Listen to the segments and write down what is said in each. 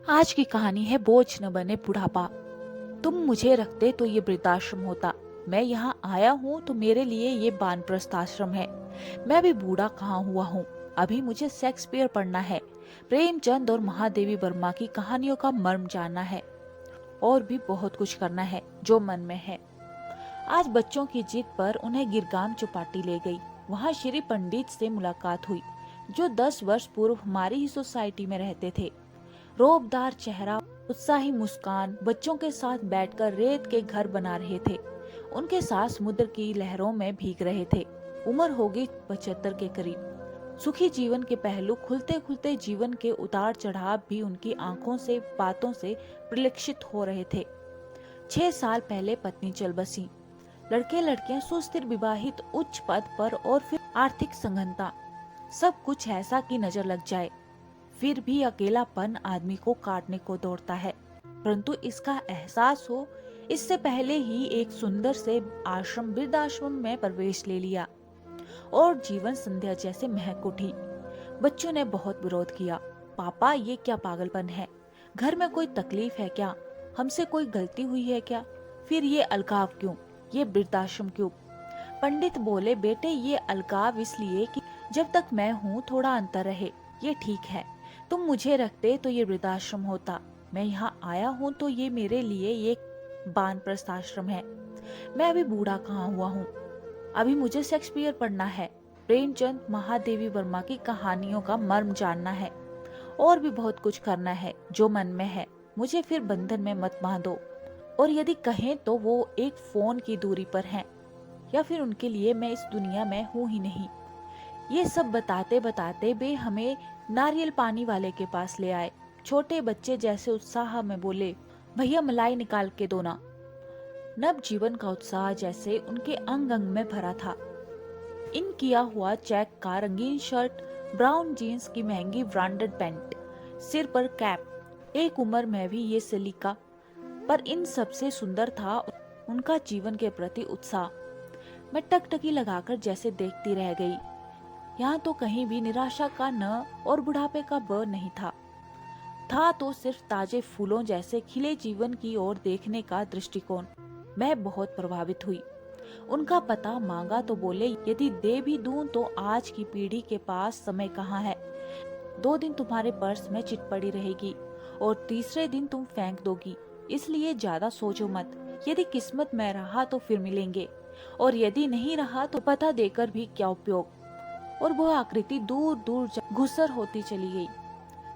आज की कहानी है बोझ न बने बुढ़ापा। तुम मुझे रखते तो ये वृद्धाश्रम होता। मैं यहाँ आया हूँ तो मेरे लिए ये वानप्रस्थ आश्रम है। मैं अभी बूढ़ा कहाँ हुआ हूँ। अभी मुझे शेक्सपियर पढ़ना है, प्रेमचंद और महादेवी वर्मा की कहानियों का मर्म जानना है, और भी बहुत कुछ करना है जो मन में है। आज बच्चों की जिद पर उन्हें गिरगाम चौपाटी ले गई। वहाँ श्री पंडित से मुलाकात हुई, जो 10 वर्ष पूर्व हमारी ही सोसाइटी में रहते थे। रोबदार चेहरा, उत्साही मुस्कान, बच्चों के साथ बैठकर रेत के घर बना रहे थे। उनके साथ समुद्र की लहरों में भीग रहे थे। उम्र होगी 75 के करीब। सुखी जीवन के पहलू खुलते खुलते जीवन के उतार चढ़ाव भी उनकी आंखों से, बातों से परिलक्षित हो रहे थे। 6 साल पहले पत्नी चल बसी। लड़के लड़कियां सुस्थिर, विवाहित, उच्च पद पर, और फिर आर्थिक संघनता। सब कुछ ऐसा कि नजर लग जाए। फिर भी अकेलापन आदमी को काटने को दौड़ता है। परंतु इसका एहसास हो, इससे पहले ही एक सुंदर से आश्रम, वृद्धाश्रम में प्रवेश ले लिया और जीवन संध्या जैसे महक उठी। बच्चों ने बहुत विरोध किया। पापा, ये क्या पागलपन है? घर में कोई तकलीफ है क्या? हमसे कोई गलती हुई है क्या? फिर ये अलगाव क्यों? ये वृद्धाश्रम क्यों? पंडित बोले, बेटे, ये अलगाव इसलिए कि जब तक मैं हूँ थोड़ा अंतर रहे। ये ठीक है। तुम मुझे रखते तो ये वृद्धाश्रम होता। मैं यहाँ आया हूँ तो ये मेरे लिए एक वानप्रस्थ आश्रम है। मैं अभी बूढ़ा कहाँ हुआ हूँ। अभी मुझे शेक्सपियर पढ़ना है, प्रेमचंद, महादेवी वर्मा की कहानियों का मर्म जानना है, और भी बहुत कुछ करना है जो मन में है। मुझे फिर बंधन में मत बांधो। और यदि कहें तो वो एक फोन की दूरी पर हैं, या फिर उनके लिए मैं इस दुनिया में हूँ ही नहीं। ये सब बताते बताते वे हमें नारियल पानी वाले के पास ले आए। छोटे बच्चे जैसे उत्साह में बोले, भैया मलाई निकाल के दो ना। नव जीवन का उत्साह जैसे उनके अंग अंग में भरा था। इन किया हुआ चेक का रंगीन शर्ट, ब्राउन जीन्स की महंगी ब्रांडेड पैंट, सिर पर कैप, एक उम्र में भी ये सलीका। पर इन सबसे सुंदर था उनका जीवन के प्रति उत्साह। मैं टकटकी लगाकर जैसे देखती रह गई। यहाँ तो कहीं भी निराशा का न और बुढ़ापे का ब नहीं था तो सिर्फ ताजे फूलों जैसे खिले जीवन की ओर देखने का दृष्टिकोण। मैं बहुत प्रभावित हुई। उनका पता मांगा तो बोले, यदि दे भी दूं तो आज की पीढ़ी के पास समय कहाँ है। 2 दिन तुम्हारे पर्स में चिट पड़ी रहेगी और तीसरे दिन तुम फेंक दोगी। इसलिए ज्यादा सोचो मत। यदि किस्मत में रहा तो फिर मिलेंगे, और यदि नहीं रहा तो पता देकर भी क्या उपयोग। और वह आकृति दूर दूर घुसर होती चली गई।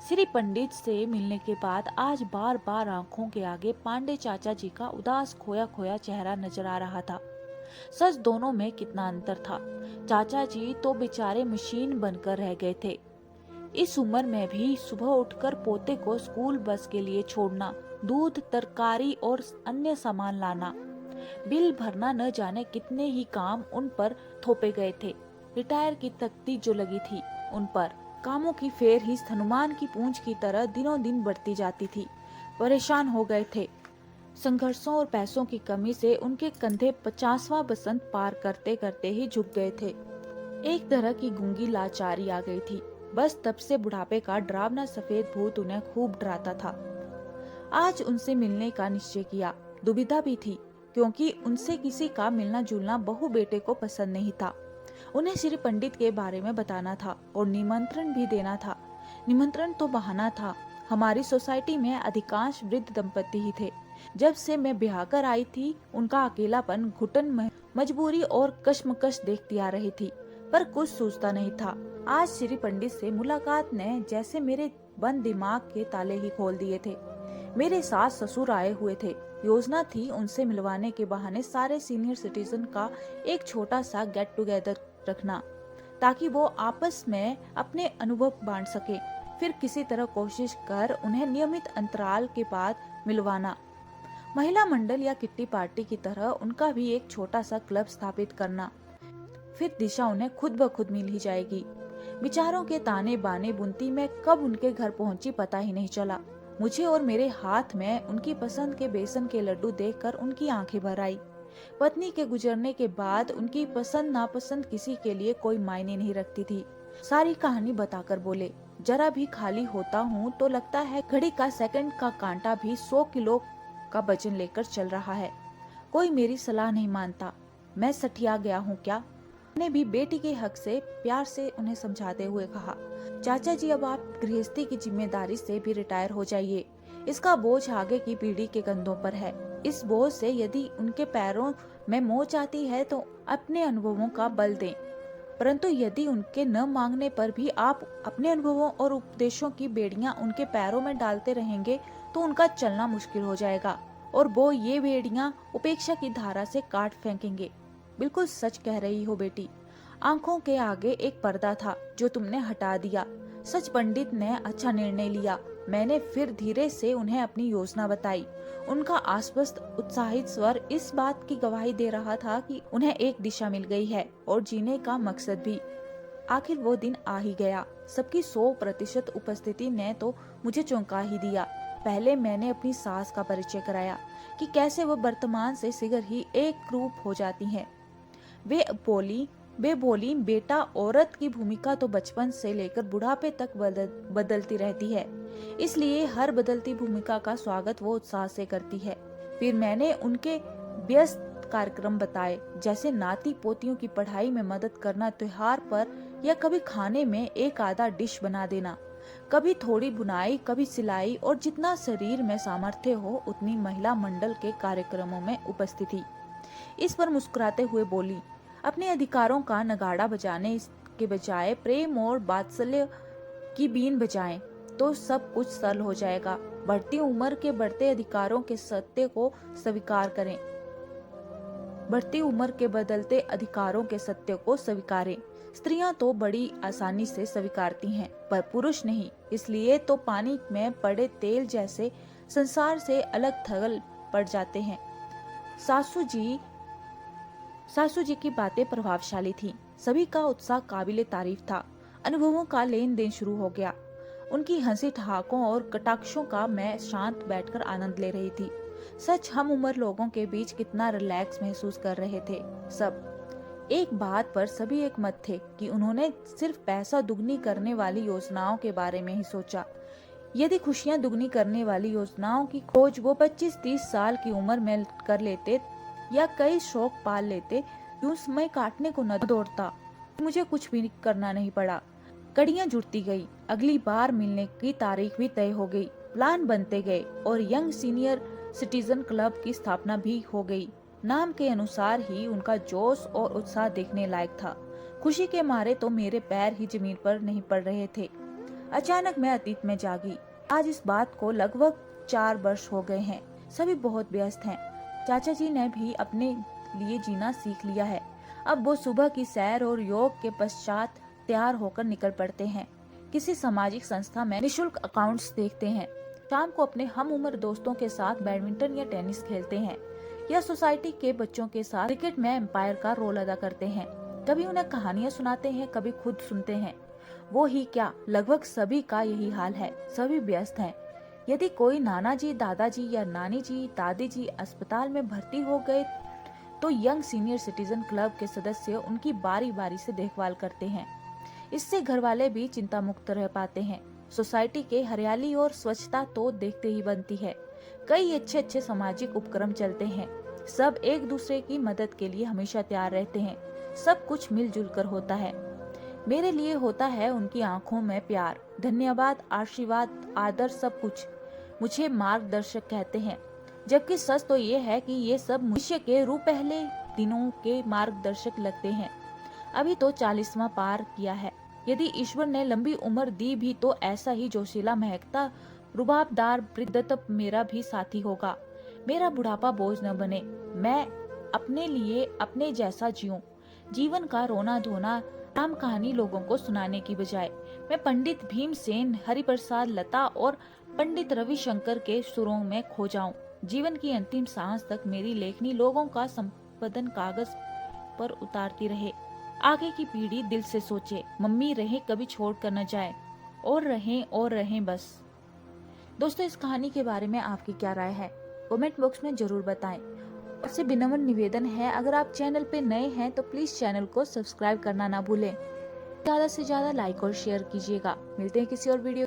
श्री पंडित से मिलने के बाद आज बार बार आंखों के आगे पांडे चाचा जी का उदास खोया खोया चेहरा नजर आ रहा था। सच, दोनों में कितना अंतर था। चाचा जी तो बेचारे मशीन बनकर रह गए थे। इस उम्र में भी सुबह उठकर पोते को स्कूल बस के लिए छोड़ना, दूध, तरकारी और अन्य सामान लाना, बिल भरना, न जाने कितने ही काम उन पर थोपे गए थे। रिटायर की तख्ती जो लगी थी उन पर, कामों की फेरहिस्त हनुमान की पूंछ की तरह दिनों दिन बढ़ती जाती थी। परेशान हो गए थे। संघर्षों और पैसों की कमी से उनके कंधे 50वां बसंत पार करते करते ही झुक गए थे। एक तरह की गूंगी लाचारी आ गई थी। बस तब से बुढ़ापे का डरावना सफेद भूत उन्हें खूब डराता था। आज उनसे मिलने का निश्चय किया। दुविधा भी थी, क्योंकि उनसे किसी का मिलना जुलना बहू बेटे को पसंद नहीं था। उन्हें श्री पंडित के बारे में बताना था और निमंत्रण भी देना था। निमंत्रण तो बहाना था। हमारी सोसाइटी में अधिकांश वृद्ध दंपति ही थे। जब से मैं ब्याह कर आई थी, उनका अकेलापन, घुटन, मजबूरी और कश्मकश देखती आ रही थी, पर कुछ सूझता नहीं था। आज श्री पंडित से मुलाकात ने जैसे मेरे बंद दिमाग के ताले ही खोल दिए थे। मेरे सास ससुर आए हुए थे। योजना थी उनसे मिलवाने के बहाने सारे सीनियर सिटीजन का एक छोटा सा गेट टुगेदर रखना, ताकि वो आपस में अपने अनुभव बांट सके। फिर किसी तरह कोशिश कर उन्हें नियमित अंतराल के बाद मिलवाना। महिला मंडल या किट्टी पार्टी की तरह उनका भी एक छोटा सा क्लब स्थापित करना। फिर दिशा उन्हें खुद ब खुद मिल ही जाएगी। विचारों के ताने बाने बुनती में कब उनके घर पहुंची पता ही नहीं चला। मुझे और मेरे हाथ में उनकी पसंद के बेसन के लड्डू देखकर उनकी आंखें भर आई। पत्नी के गुजरने के बाद उनकी पसंद नापसंद किसी के लिए कोई मायने नहीं रखती थी। सारी कहानी बताकर बोले, जरा भी खाली होता हूँ तो लगता है घड़ी का सेकंड का कांटा भी 100 किलो का वजन लेकर चल रहा है। कोई मेरी सलाह नहीं मानता। मैं सठिया गया हूँ क्या? मैंने भी बेटी के हक से प्यार से उन्हें समझाते हुए कहा, चाचा जी अब आप गृहस्थी की जिम्मेदारी से भी रिटायर हो जाइए। इसका बोझ आगे की पीढ़ी के कंधों पर है। इस बोझ से यदि उनके पैरों में मोच आती है तो अपने अनुभवों का बल दें, परंतु यदि उनके न मांगने पर भी आप अपने अनुभवों और उपदेशों की बेड़ियां उनके पैरों में डालते रहेंगे तो उनका चलना मुश्किल हो जाएगा और वो ये बेड़ियां उपेक्षा की धारा से काट फेंकेंगे। बिल्कुल सच कह रही हो बेटी। आंखों के आगे एक पर्दा था जो तुमने हटा दिया। सच पंडित ने अच्छा निर्णय लिया। मैंने फिर धीरे से उन्हें अपनी योजना बताई। उनका आश्वस्त उत्साहित स्वर इस बात की गवाही दे रहा था कि उन्हें एक दिशा मिल गई है और जीने का मकसद भी। आखिर वो दिन आ ही गया। सबकी 100% उपस्थिति ने तो मुझे चौंका ही दिया। पहले मैंने अपनी सास का परिचय कराया कि कैसे वो वर्तमान से शीघ्र ही एक रूप हो जाती हैं। वे बोली बेटा, औरत की भूमिका तो बचपन से लेकर बुढ़ापे तक बदलती रहती है, इसलिए हर बदलती भूमिका का स्वागत वो उत्साह से करती है। फिर मैंने उनके व्यस्त कार्यक्रम बताए, जैसे नाती पोतियों की पढ़ाई में मदद करना त्योहार पर, या कभी खाने में एक आधा डिश बना देना, कभी थोड़ी बुनाई, कभी सिलाई, और जितना शरीर में सामर्थ्य हो उतनी महिला मंडल के कार्यक्रमों में उपस्थिति। इस पर मुस्कुराते हुए बोली, अपने अधिकारों का नगाड़ा बजाने के बजाय प्रेम और वात्सल्य की बीन बजाएं तो सब कुछ सरल हो जाएगा। बढ़ती उम्र के बढ़ते अधिकारों के सत्य को स्वीकार करें। बढ़ती उम्र के बदलते अधिकारों के सत्य को स्वीकारें। स्त्रियां तो बड़ी आसानी से स्वीकारती हैं, पर पुरुष नहीं। इसलिए तो पानी में पड़े तेल जैसे संसार से अलग थलग पड़ जाते हैं। सासू जी की बातें प्रभावशाली थीं। सभी का उत्साह काबिले तारीफ था। अनुभवों का लेन देन शुरू हो गया। उनकी हंसी ठहाकों और कटाक्षों का मैं शांत बैठकर आनंद ले रही थी। सच हम उम्र लोगों के बीच कितना रिलैक्स महसूस कर रहे थे सब। एक बात पर सभी एक मत थे कि उन्होंने सिर्फ पैसा दुगनी करने वाली योजनाओं के बारे में ही सोचा। यदि खुशियां दुगनी करने वाली योजनाओं की खोज वो 25-30 साल की उम्र में कर लेते या कई शौक पाल लेते, यूं समय काटने को न दौड़ता। मुझे कुछ भी करना नहीं पड़ा। कड़ियां जुड़ती गई। अगली बार मिलने की तारीख भी तय हो गई। प्लान बनते गए और यंग सीनियर सिटीजन क्लब की स्थापना भी हो गई। नाम के अनुसार ही उनका जोश और उत्साह देखने लायक था। खुशी के मारे तो मेरे पैर ही जमीन पर नहीं पड़ रहे थे। अचानक मैं अतीत में जागी। आज इस बात को लगभग 4 वर्ष हो गए हैं। सभी बहुत व्यस्त हैं। चाचा जी ने भी अपने लिए जीना सीख लिया है। अब वो सुबह की सैर और योग के पश्चात तैयार होकर निकल पड़ते हैं। किसी सामाजिक संस्था में निशुल्क अकाउंट्स देखते हैं। शाम को अपने हम उम्र दोस्तों के साथ बैडमिंटन या टेनिस खेलते हैं, या सोसाइटी के बच्चों के साथ क्रिकेट में एम्पायर का रोल अदा करते हैं। कभी उन्हें कहानियां सुनाते हैं, कभी खुद सुनते हैं। वो ही क्या, लगभग सभी का यही हाल है। सभी व्यस्त हैं। यदि कोई नाना जी, दादाजी या नानी जी, दादी जी अस्पताल में भर्ती हो गए तो यंग सीनियर सिटीजन क्लब के सदस्य उनकी बारी बारी से देखभाल करते हैं। इससे घर वाले भी चिंता मुक्त रह पाते हैं। सोसाइटी के हरियाली और स्वच्छता तो देखते ही बनती है। कई अच्छे सामाजिक उपक्रम चलते हैं। सब एक दूसरे की मदद के लिए हमेशा तैयार रहते हैं। सब कुछ मिलजुल कर होता है। मेरे लिए होता है उनकी आंखों में प्यार, धन्यवाद, आशीर्वाद, आदर, सब कुछ। मुझे मार्गदर्शक कहते हैं, जबकि सच तो ये है कि ये सब मनुष्य के रूप पहले दिनों के मार्गदर्शक लगते हैं। अभी तो 40वां पार किया है। यदि ईश्वर ने लंबी उम्र दी भी तो ऐसा ही जोशीला, महकता, रुबाबदार वृद्धत्व मेरा भी साथी होगा। मेरा बुढ़ापा बोझ न बने। मैं अपने लिए अपने जैसा जीऊं। जीवन का रोना धोना, राम कहानी लोगों को सुनाने की बजाय मैं पंडित भीमसेन, हरिप्रसाद, लता और पंडित रविशंकर के सुरों में खो जाऊं। जीवन की अंतिम सांस तक मेरी लेखनी लोगों का संपादन कागज पर उतारती रहे। आगे की पीढ़ी दिल से सोचे, मम्मी रहे कभी छोड़ कर न जाए, और रहें बस। दोस्तों, इस कहानी के बारे में आपकी क्या राय है? कमेंट बॉक्स में जरूर बताएं। आपसे विनम्र निवेदन है, अगर आप चैनल पे नए हैं तो प्लीज चैनल को सब्सक्राइब करना ना भूलें। ज़्यादा से ज़्यादा लाइक और शेयर कीजिएगा। मिलते हैं किसी और वीडियो